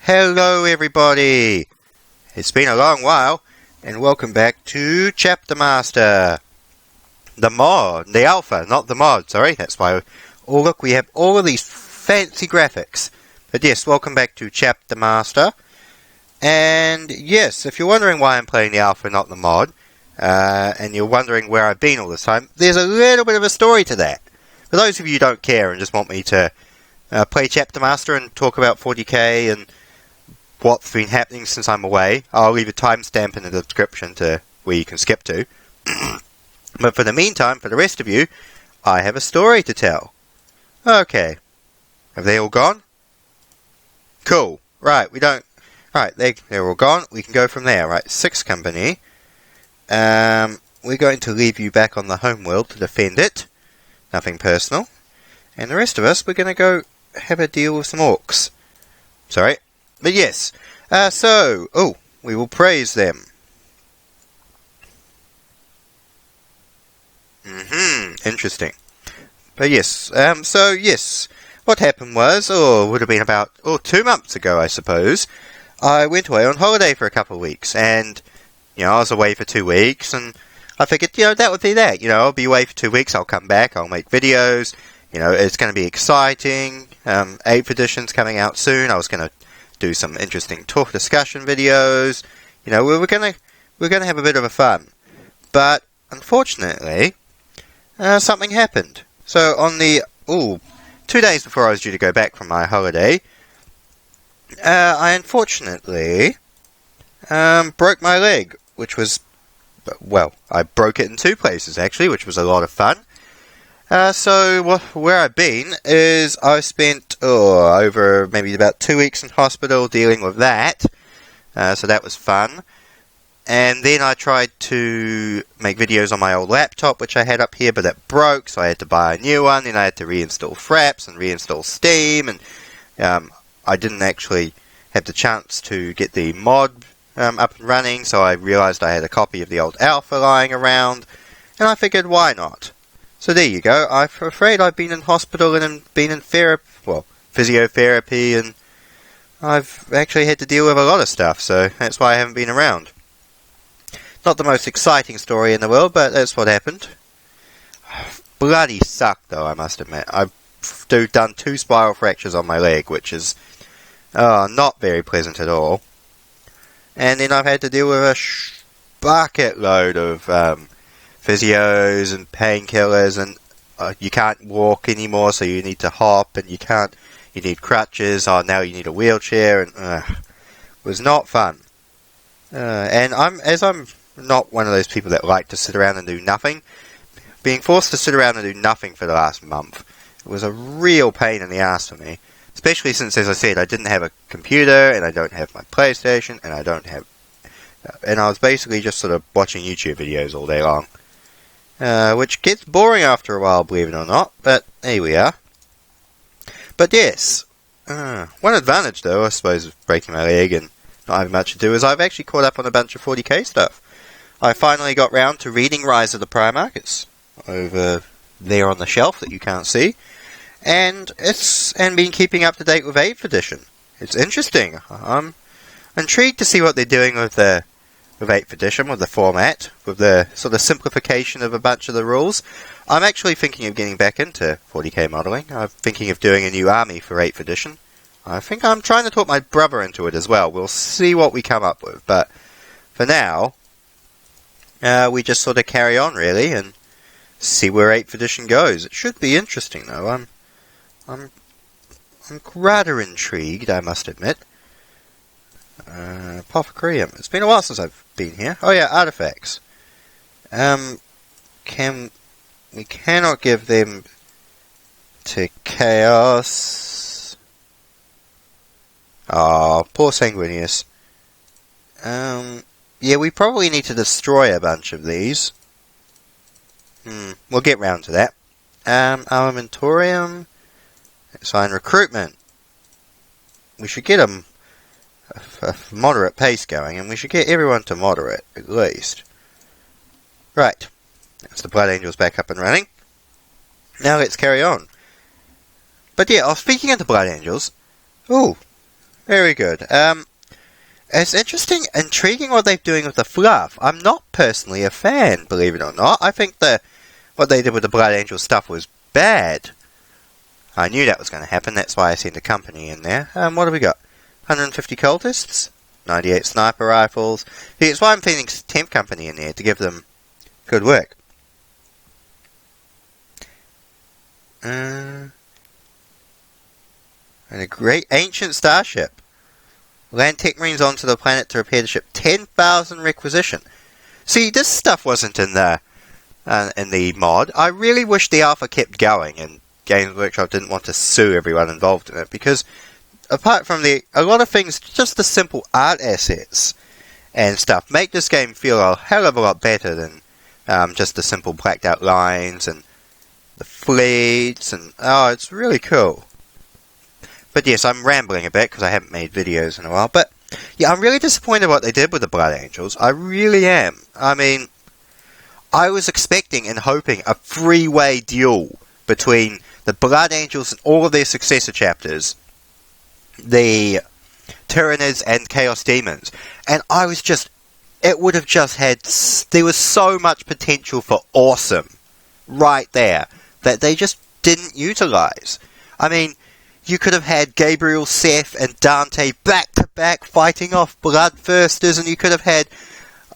Hello everybody! It's been a long while, and welcome back to Chapter Master. The mod, the alpha, not the mod, sorry, that's why. Oh look, we have all of these fancy graphics. But yes, welcome back to Chapter Master. And yes, if you're wondering why I'm playing the alpha, not the mod, and you're wondering where I've been all this time, there's a little bit of a story to that. For those of you who don't care and just want me to play Chapter Master and talk about 40k and what's been happening since I'm away, I'll leave a timestamp in the description to where you can skip to. But for the meantime, for the rest of you, I have a story to tell. Okay. Have they all gone? Cool. Right, they're all gone. We can go from there. Right, 6th Company. We're going to leave you back on the homeworld to defend it. Nothing personal. And the rest of us, we're going to go have a deal with some orcs. Sorry. But yes, we will praise them. Interesting. But yes, what happened was, would have been about, 2 months ago, I suppose, I went away on holiday for a couple of weeks, and, I was away for 2 weeks, and I figured, that would be that, I'll be away for 2 weeks, I'll come back, I'll make videos, it's going to be exciting, 8th edition's coming out soon, I was going to do some interesting talk discussion videos. We're gonna have a bit of a fun. But unfortunately, something happened. So on the 2 days before I was due to go back from my holiday, I unfortunately broke my leg, which was I broke it in 2 places actually, which was a lot of fun. Where I've been is I've spent over maybe about 2 weeks in hospital dealing with that. So that was fun. And then I tried to make videos on my old laptop, which I had up here, but that broke, so I had to buy a new one. Then I had to reinstall Fraps and reinstall Steam, and I didn't actually have the chance to get the mod up and running, so I realized I had a copy of the old alpha lying around, and I figured, why not? So there you go. I'm afraid I've been in hospital and been in physiotherapy, and I've actually had to deal with a lot of stuff, so that's why I haven't been around. Not the most exciting story in the world, but that's what happened. Bloody sucked, though, I must admit. I've done 2 spiral fractures on my leg, which is not very pleasant at all. And then I've had to deal with a bucket load of physios and painkillers, and you can't walk anymore, so you need to hop, and you need crutches, now you need a wheelchair, and it was not fun. And I'm not one of those people that like to sit around and do nothing. Being forced to sit around and do nothing for the last month, it was a real pain in the ass for me. Especially since, as I said, I didn't have a computer, and I don't have my PlayStation, and and I was basically just sort of watching YouTube videos all day long. Which gets boring after a while, believe it or not, but here we are. But yes, one advantage though, I suppose, of breaking my leg and not having much to do, is I've actually caught up on a bunch of 40k stuff. I finally got round to reading Rise of the Primarch. It's over there on the shelf that you can't see, and been keeping up to date with 8th edition. It's interesting. I'm intrigued to see what they're doing with 8th edition, with the format, with the sort of simplification of a bunch of the rules. I'm actually thinking of getting back into 40k modelling. I'm thinking of doing a new army for 8th edition. I think I'm trying to talk my brother into it as well. We'll see what we come up with, but for now, we just sort of carry on really and see where 8th edition goes. It should be interesting though. I'm rather intrigued, I must admit. Apothecarium. It's been a while since I've been here. Oh yeah, artifacts. We cannot give them to Chaos. Oh, poor Sanguinius. Yeah, we probably need to destroy a bunch of these. We'll get round to that. Armamentorium. Assign recruitment. We should get a moderate pace going, and we should get everyone to moderate, at least. Right. That's the Blood Angels back up and running. Now let's carry on. But yeah, speaking of the Blood Angels, Very good. It's interesting, intriguing what they're doing with the fluff. I'm not personally a fan, believe it or not. I think what they did with the Blood Angel stuff was bad. I knew that was going to happen, that's why I sent a company in there. What have we got? 150 cultists, 98 sniper rifles. See, it's why I'm feeding 10th company in there, to give them good work. And a great ancient starship. Land tech marines onto the planet to repair the ship. 10,000 requisition. See, this stuff wasn't in the mod. I really wish the alpha kept going, and Games Workshop didn't want to sue everyone involved in it, because apart from a lot of things, just the simple art assets and stuff make this game feel a hell of a lot better than just the simple blacked out lines and the fleets, and it's really cool. But yes, I'm rambling a bit because I haven't made videos in a while. But yeah, I'm really disappointed what they did with the Blood Angels. I really am. I mean, I was expecting and hoping a three-way duel between the Blood Angels and all of their successor chapters, the Tyranids and Chaos Demons. And I was just... It would have just had... There was so much potential for awesome right there that they just didn't utilize. I mean... You could have had Gabriel, Seth, and Dante back-to-back fighting off Bloodthirsters, and you could have had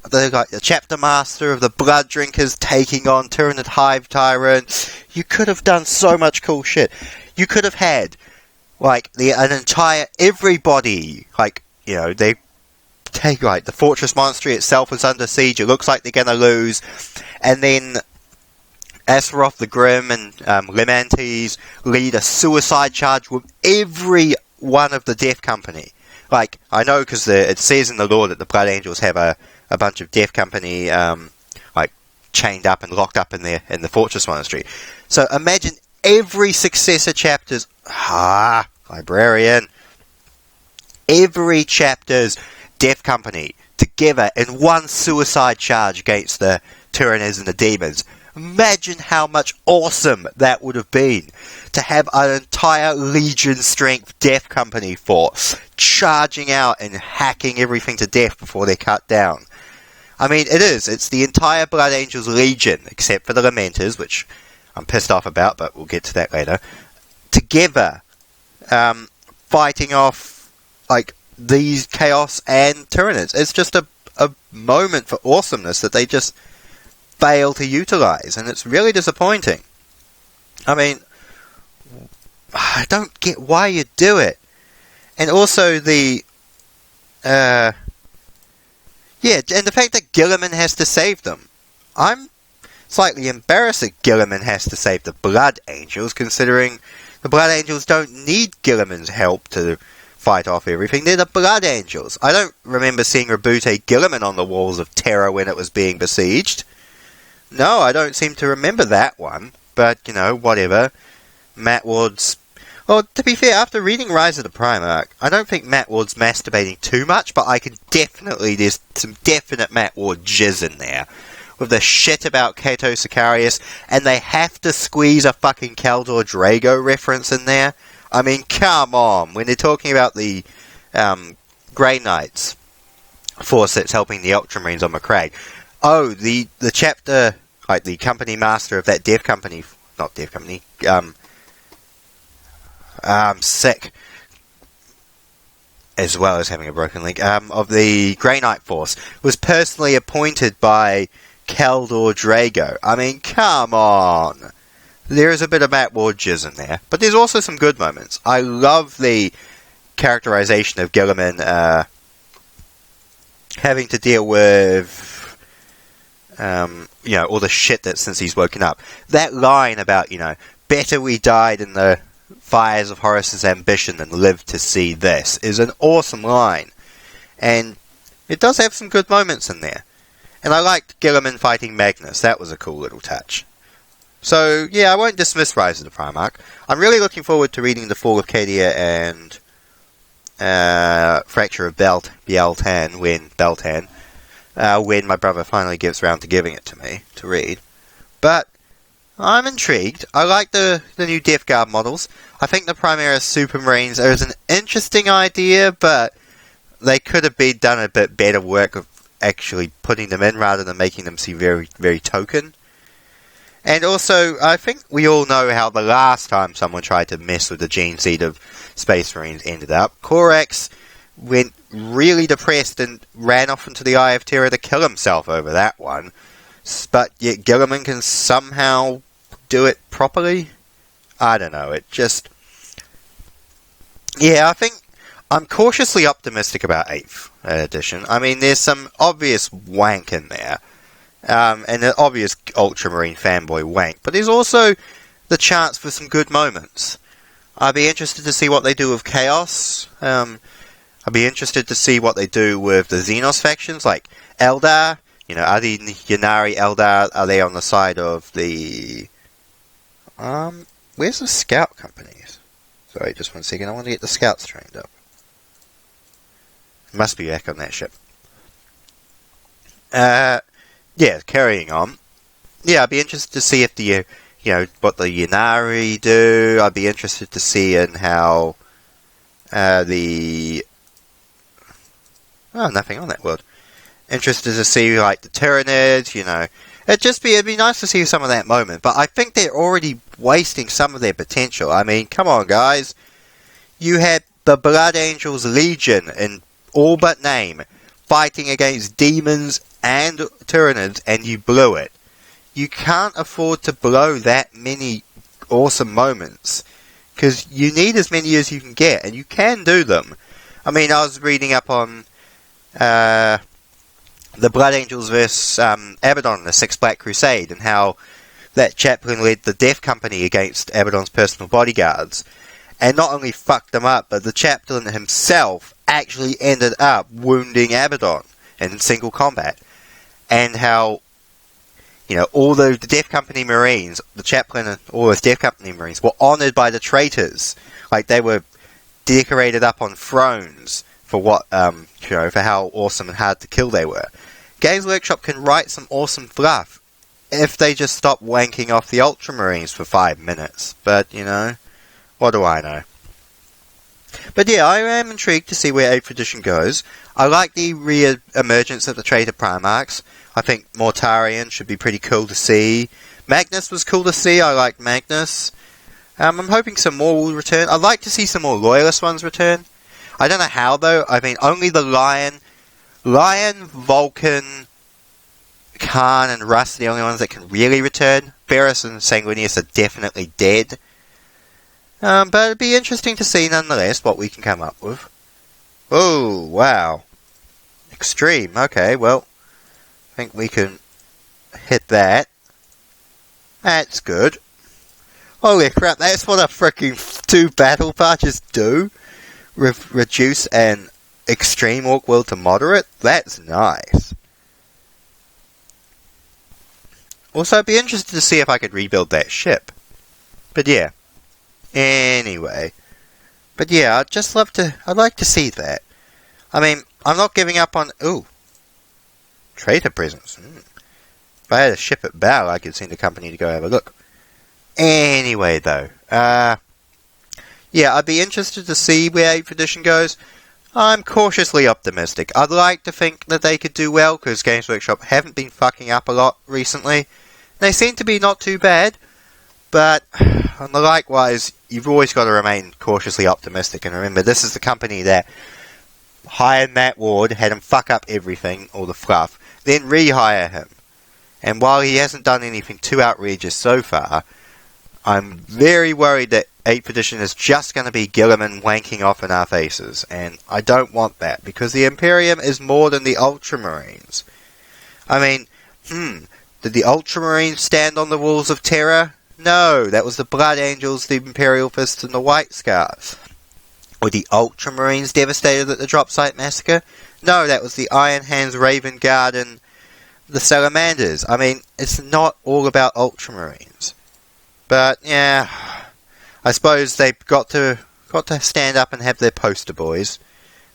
the Chapter Master of the Blood Drinkers taking on Tyranid Hive Tyrant. You could have done so much cool shit. You could have had, everybody, they take, the Fortress Monastery itself is under siege, it looks like they're gonna lose, and then Azeroth the Grim and Lemantes lead a suicide charge with every one of the Death Company. I know because it says in the lore that the Blood Angels have a bunch of Death Company chained up and locked up in the Fortress Monastery. So imagine every successor chapter's librarian, every chapter's Death Company together in one suicide charge against the Tyranids and the Demons. Imagine how much awesome that would have been to have an entire Legion strength Death Company force charging out and hacking everything to death before they're cut down. I mean, it's the entire Blood Angels Legion, except for the Lamenters, which I'm pissed off about, but we'll get to that later, together, fighting off, these Chaos and Tyranids. It's just a moment for awesomeness that they just fail to utilize, and it's really disappointing. I mean, I don't get why you do it. And also and the fact that Gilliman has to save them. I'm slightly embarrassed that Gilliman has to save the Blood Angels, considering the Blood Angels don't need Gilliman's help to fight off everything. They're the Blood Angels. I don't remember seeing Rabute Gilliman on the walls of Terra when it was being besieged. No, I don't seem to remember that one, but, whatever. Matt Ward's... Well, to be fair, after reading Rise of the Primarch, I don't think Matt Ward's masturbating too much, but there's some definite Matt Ward jizz in there. With the shit about Cato Sicarius, and they have to squeeze a fucking Kaldor Drago reference in there. I mean, come on, when they're talking about the Grey Knights force that's helping the Ultramarines on McCraig. Oh, the chapter, the company master of that Death Company, not Death Company, I'm sick, as well as having a broken leg, of the Grey Knight force, was personally appointed by Kaldor Drago. I mean, come on. There is a bit of Matt Ward jizz in there, but there's also some good moments. I love the characterization of Gilliman having to deal with all the shit that since he's woken up. That line about, better we died in the fires of Horus's ambition than lived to see this is an awesome line. And it does have some good moments in there. And I liked Gilliman fighting Magnus. That was a cool little touch. So, yeah, I won't dismiss Rise of the Primarch. I'm really looking forward to reading The Fall of Cadia and Fracture of Beltan, when my brother finally gets round to giving it to me to read. But I'm intrigued. I like the new Death Guard models. I think the Primaris Supermarines is an interesting idea, but they could have been done a bit better work of actually putting them in rather than making them seem very, very token. And also, I think we all know how the last time someone tried to mess with the gene seed of Space Marines ended up. Corax went really depressed and ran off into the Eye of Terror to kill himself over that one. But yet Gilliman can somehow do it properly? I don't know, it just... Yeah, I think I'm cautiously optimistic about 8th edition. I mean, there's some obvious wank in there. And an obvious Ultramarine fanboy wank. But there's also the chance for some good moments. I'd be interested to see what they do with Chaos. I'd be interested to see what they do with the Xenos factions, like Eldar. You know, are the Yanari Eldar, are they on the side of the... where's the scout companies? Sorry, just 1 second. I want to get the scouts trained up. Must be back on that ship. Yeah, carrying on. Yeah, I'd be interested to see if the, what the Yanari do. I'd be interested to see in how the... Oh, nothing on that world. Interested to see, like, the Tyranids, It'd be nice to see some of that moment, but I think they're already wasting some of their potential. I mean, come on, guys. You had the Blood Angels Legion, in all but name, fighting against demons and Tyranids, and you blew it. You can't afford to blow that many awesome moments, because you need as many as you can get, and you can do them. I mean, I was reading up on the Blood Angels versus Abaddon, the Sixth Black Crusade, and how that chaplain led the Death Company against Abaddon's personal bodyguards, and not only fucked them up, but the chaplain himself actually ended up wounding Abaddon in single combat, and how, all the Death Company Marines, the chaplain and all those Death Company Marines were honoured by the traitors, like they were decorated up on thrones for what, for how awesome and hard to kill they were. Games Workshop can write some awesome fluff if they just stop wanking off the Ultramarines for 5 minutes. But, what do I know? But yeah, I am intrigued to see where 8th edition goes. I like the re-emergence of the Traitor Primarchs. I think Mortarion should be pretty cool to see. Magnus was cool to see. I liked Magnus. I'm hoping some more will return. I'd like to see some more Loyalist ones return. I don't know how, though. I mean, only the Lion, Vulcan, Khan, and Russ are the only ones that can really return. Ferris and Sanguinius are definitely dead. But it'd be interesting to see, nonetheless, what we can come up with. Oh, wow. Extreme. Okay, well, I think we can hit that. That's good. Holy crap, that's what a freaking 2 battle patches do. Reduce an extreme orc world to moderate? That's nice. Also, I'd be interested to see if I could rebuild that ship. But yeah. Anyway. But yeah, I'd like to see that. I mean, I'm not giving up on... Ooh. Traitor presence. If I had a ship at Bow, I could send a company to go have a look. Anyway, though. Yeah, I'd be interested to see where 8th edition goes. I'm cautiously optimistic. I'd like to think that they could do well, because Games Workshop haven't been fucking up a lot recently. They seem to be not too bad, but likewise, you've always got to remain cautiously optimistic. And remember, this is the company that hired Matt Ward, had him fuck up everything, all the fluff, then rehire him. And while he hasn't done anything too outrageous so far, I'm very worried that 8th edition is just going to be Gilliman wanking off in our faces, and I don't want that, because the Imperium is more than the Ultramarines. I mean, did the Ultramarines stand on the walls of terror? No, that was the Blood Angels, the Imperial Fists, and the White Scars. Were the Ultramarines devastated at the Drop Site Massacre? No, that was the Iron Hands, Raven Guard, and the Salamanders. I mean, it's not all about Ultramarines. But, yeah, I suppose they've got to stand up and have their poster boys,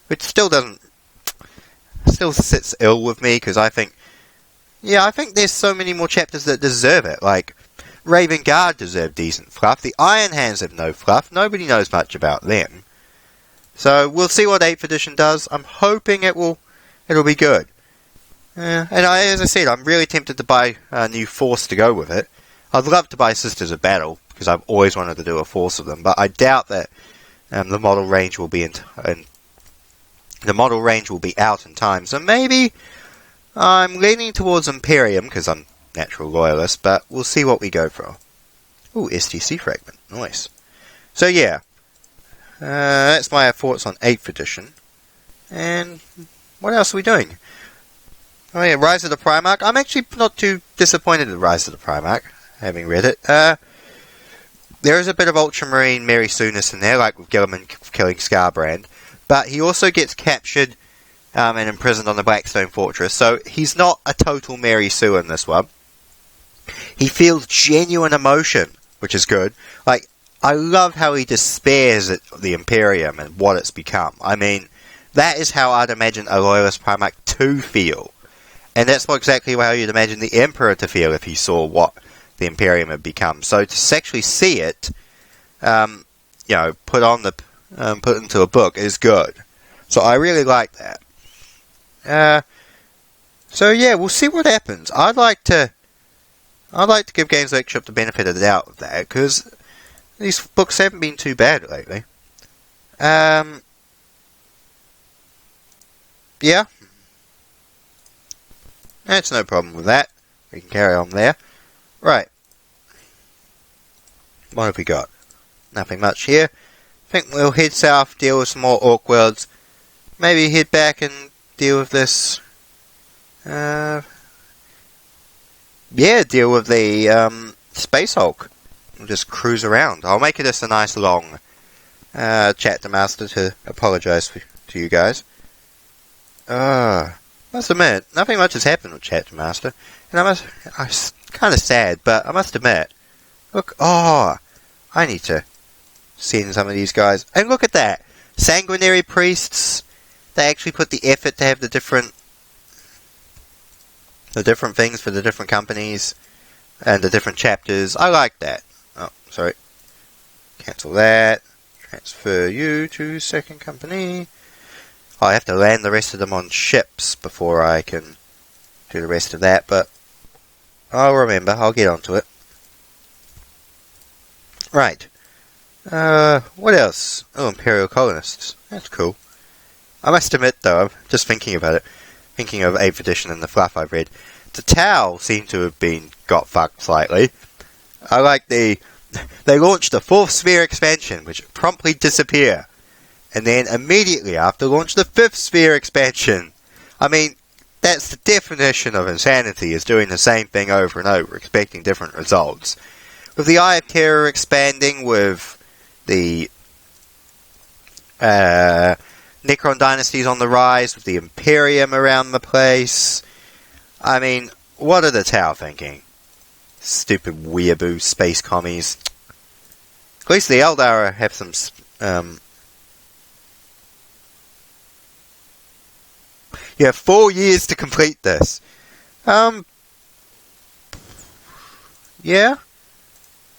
which still sits ill with me, because I think there's so many more chapters that deserve it. Like, Raven Guard deserve decent fluff. The Iron Hands have no fluff. Nobody knows much about them. So we'll see what 8th edition does. I'm hoping it'll be good. As I said, I'm really tempted to buy a new Force to go with it. I'd love to buy Sisters of Battle, because I've always wanted to do a Force of them, but I doubt that the model range will be out in time. So maybe I'm leaning towards Imperium, because I'm natural loyalist, but we'll see what we go for. Ooh, STC fragment. Nice. So yeah, that's my thoughts on 8th edition. And what else are we doing? Oh yeah, Rise of the Primarch. I'm actually not too disappointed in Rise of the Primarch, having read it. There is a bit of Ultramarine Mary Soonis in there, like with Gilliman killing Scarbrand, but he also gets captured and imprisoned on the Blackstone Fortress, so he's not a total Mary Sue in this one. He feels genuine emotion, which is good. Like, I love how he despairs at the Imperium and what it's become. I mean, that is how I'd imagine a Loyalist Primarch to feel. And that's exactly how you'd imagine the Emperor to feel if he saw what the Imperium had become. So to actually see it, put into a book is good. So I really like that. So yeah, we'll see what happens. I'd like to give Games Workshop the benefit of the doubt of that, because these books haven't been too bad lately. Yeah. That's no problem with that. We can carry on there. Right. What have we got? Nothing much here. I think we'll head south, deal with some more Orc Worlds. Maybe head back and deal with this. Deal with the Space Hulk. We'll just cruise around. I'll make this a nice long chapter master to apologise to you guys. Must admit, nothing much has happened with Chapter Master, and I'm kind of sad, but I must admit, look, I need to send some of these guys, and look at that, Sanguinary Priests, they actually put the effort to have the different things for the different companies, and the different chapters. I like that. Oh, sorry, cancel that, transfer you to second company. I have to land the rest of them on ships before I can do the rest of that, but I'll remember. I'll get onto it. Right. What else? Oh, Imperial Colonists. That's cool. I must admit, though, I'm just thinking about it. Thinking of 8th edition and the fluff I've read. The Tau seem to have got fucked slightly. I like they launched the 4th Sphere expansion, which promptly disappear. And then immediately after launch the 5th Sphere expansion. I mean, that's the definition of insanity, is doing the same thing over and over, expecting different results. With the Eye of Terror expanding, with the Necron dynasties on the rise, with the Imperium around the place. I mean, what are the Tau thinking? Stupid weeaboo space commies. At least the Eldar have some you have 4 years to complete this. Yeah?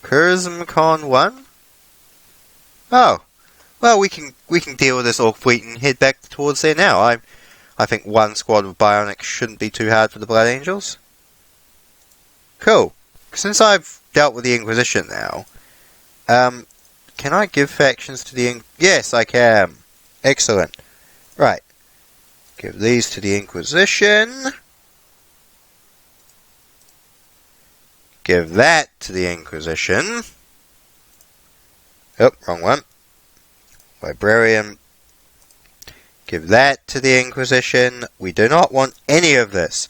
Kurzmcon 1? Oh. Well, we can deal with this Orc fleet and head back towards there now. I think one squad of Bionics shouldn't be too hard for the Blood Angels. Cool. Since I've dealt with the Inquisition now, can I give factions to the Yes, I can. Excellent. Right. Give these to the Inquisition. Give that to the Inquisition. Oh, wrong one. Librarian. Give that to the Inquisition. We do not want any of this.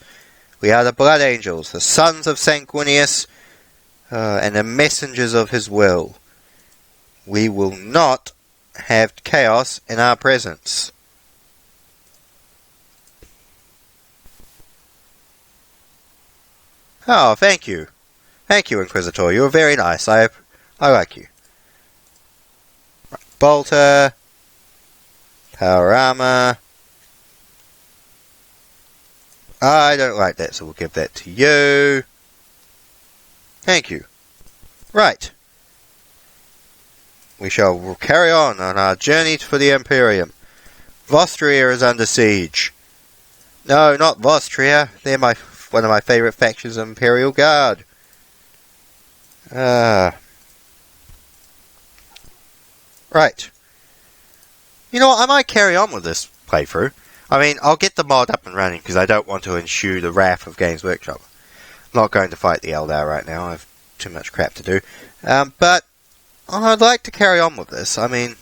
We are the Blood Angels, the sons of Sanguinius, and the messengers of his will. We will not have chaos in our presence. Oh, thank you. Thank you, Inquisitor. You're very nice. I like you. Right. Bolter. Power armor. I don't like that, so we'll give that to you. Thank you. Right. We shall carry on our journey for the Imperium. Vostria is under siege. No, not Vostria. They're one of my favourite factions of Imperial Guard. Right. You know what, I might carry on with this playthrough. I mean, I'll get the mod up and running because I don't want to ensue the wrath of Games Workshop. I'm not going to fight the Eldar right now. I have too much crap to do. But I'd like to carry on with this. I mean...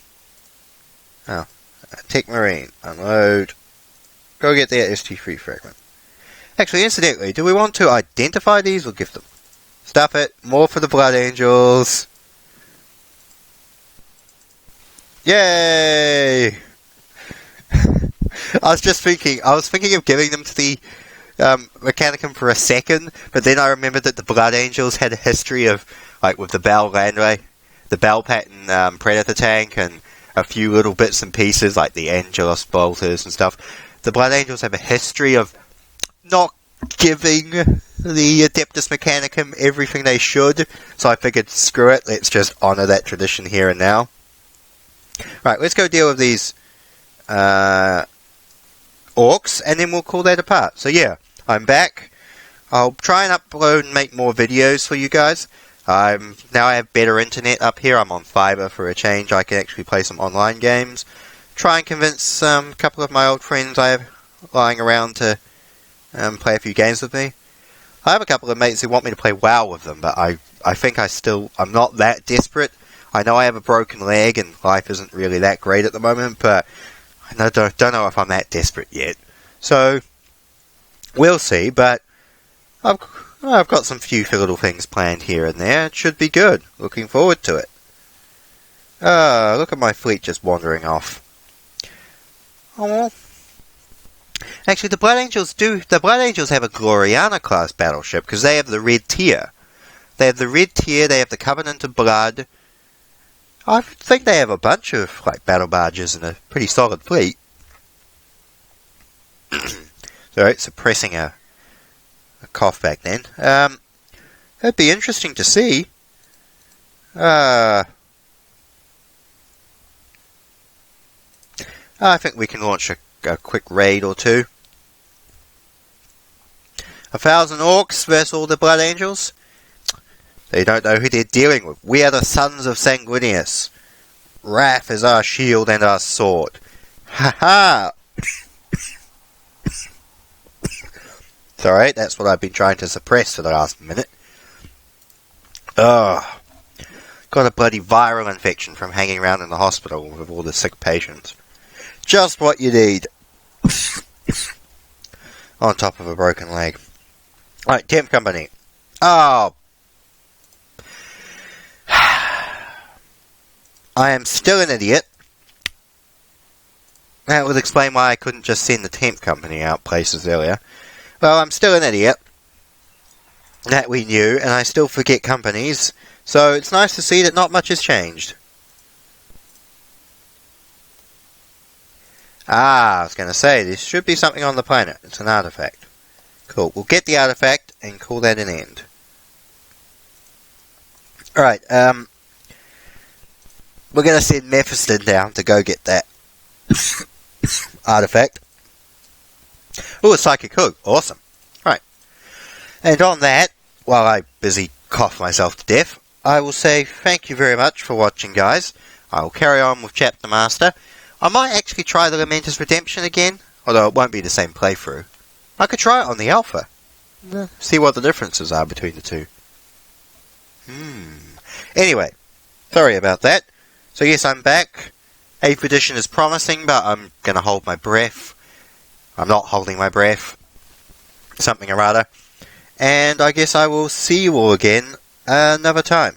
Oh. Tech Marine. Unload. Go get that ST3 fragment. Actually, incidentally, do we want to identify these or gift them? Stuff it. More for the Blood Angels. Yay! I was thinking of giving them to the Mechanicum for a second, but then I remembered that the Blood Angels had a history of, like, with the Bell Landway, the Bell Pattern Predator tank, and a few little bits and pieces, like the Angelus bolters and stuff. The Blood Angels have a history of not giving the Adeptus Mechanicum everything they should, so I figured, screw it, let's just honour that tradition here and now. Right, let's go deal with these orcs, and then we'll call that apart. So yeah, I'm back. I'll try and upload and make more videos for you guys. Now I have better internet up here. I'm on Fiverr for a change. I can actually play some online games. Try and convince a couple of my old friends I have lying around to play a few games with me. I have a couple of mates who want me to play WoW with them, but I think I'm not that desperate. I know I have a broken leg and life isn't really that great at the moment, but I don't know if I'm that desperate yet. So, we'll see, but I've got some few little things planned here and there. It should be good. Looking forward to it. Look at my fleet just wandering off. Oh well. Actually, the Blood Angels have a Gloriana class battleship because they have the red tier. They have the Covenant of Blood. I think they have a bunch of battle barges and a pretty solid fleet. Sorry, suppressing a cough back then. It'd be interesting to see. I think we can launch a quick raid or two. 1,000 orcs versus all the Blood Angels. They don't know who they're dealing with. We are the sons of Sanguinius. Wrath is our shield and our sword. Ha ha! Sorry, that's what I've been trying to suppress for the last minute. Ugh. Got a bloody viral infection from hanging around in the hospital with all the sick patients. Just what you need. On top of a broken leg. Right, Temp Company. Oh. I am still an idiot. That would explain why I couldn't just send the Temp Company out places earlier. Well, I'm still an idiot. That we knew, and I still forget companies. So it's nice to see that not much has changed. I was going to say, there should be something on the planet. It's an artifact. Cool. We'll get the artifact and call that an end. Alright, we're going to send Mephiston down to go get that artifact. Oh, a psychic hook. Awesome. Right. And on that, while I busy cough myself to death, I will say thank you very much for watching, guys. I will carry on with Chapter Master. I might actually try the Lamentus Redemption again, although it won't be the same playthrough. I could try it on the Alpha. See what the differences are between the two. Anyway, sorry about that. So yes, I'm back. 8th edition is promising, but I'm going to hold my breath. I'm not holding my breath. Something or other. And I guess I will see you all again another time.